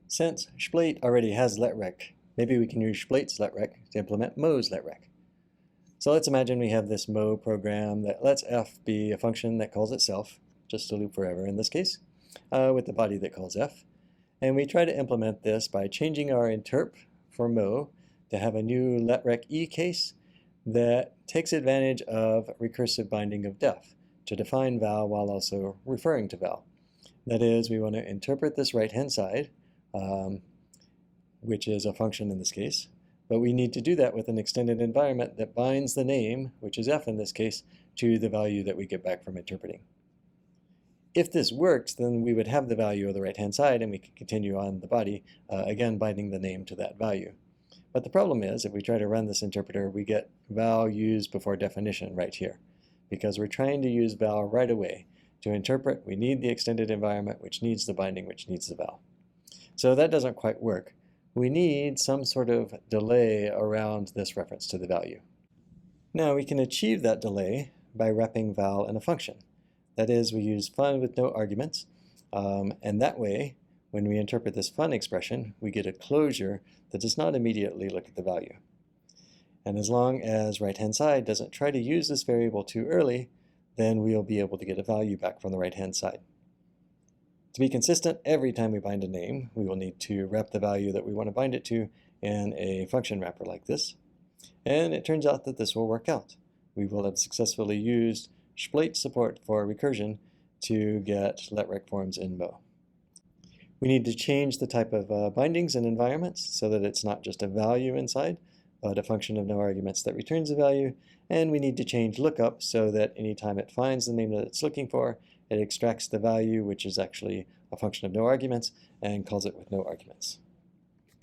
Since Shplait already has Letrec, maybe we can use Shplait's Letrec to implement Mo's Letrec. So let's imagine we have this Mo program that lets f be a function that calls itself, just a loop forever in this case, with the body that calls f. And we try to implement this by changing our interp for Mo to have a new Letrec E case that takes advantage of recursive binding of def to define val while also referring to val. That is, we want to interpret this right-hand side, which is a function in this case, but we need to do that with an extended environment that binds the name, which is f in this case, to the value that we get back from interpreting. If this works, then we would have the value of the right-hand side and we can continue on the body, again binding the name to that value. But the problem is, if we try to run this interpreter, we get val used before definition right here. Because we're trying to use val right away. To interpret, we need the extended environment, which needs the binding, which needs the val. So that doesn't quite work. We need some sort of delay around this reference to the value. Now we can achieve that delay by wrapping val in a function. That is, we use fun with no arguments, and that way, when we interpret this fun expression, we get a closure that does not immediately look at the value. And as long as right-hand side doesn't try to use this variable too early, then we'll be able to get a value back from the right-hand side. To be consistent, every time we bind a name, we will need to wrap the value that we want to bind it to in a function wrapper like this. And it turns out that this will work out. We will have successfully used Shplait support for recursion to get Letrec forms in Mo. We need to change the type of bindings and environments so that it's not just a value inside, but a function of no arguments that returns a value. And we need to change lookup so that anytime it finds the name that it's looking for, it extracts the value, which is actually a function of no arguments, and calls it with no arguments.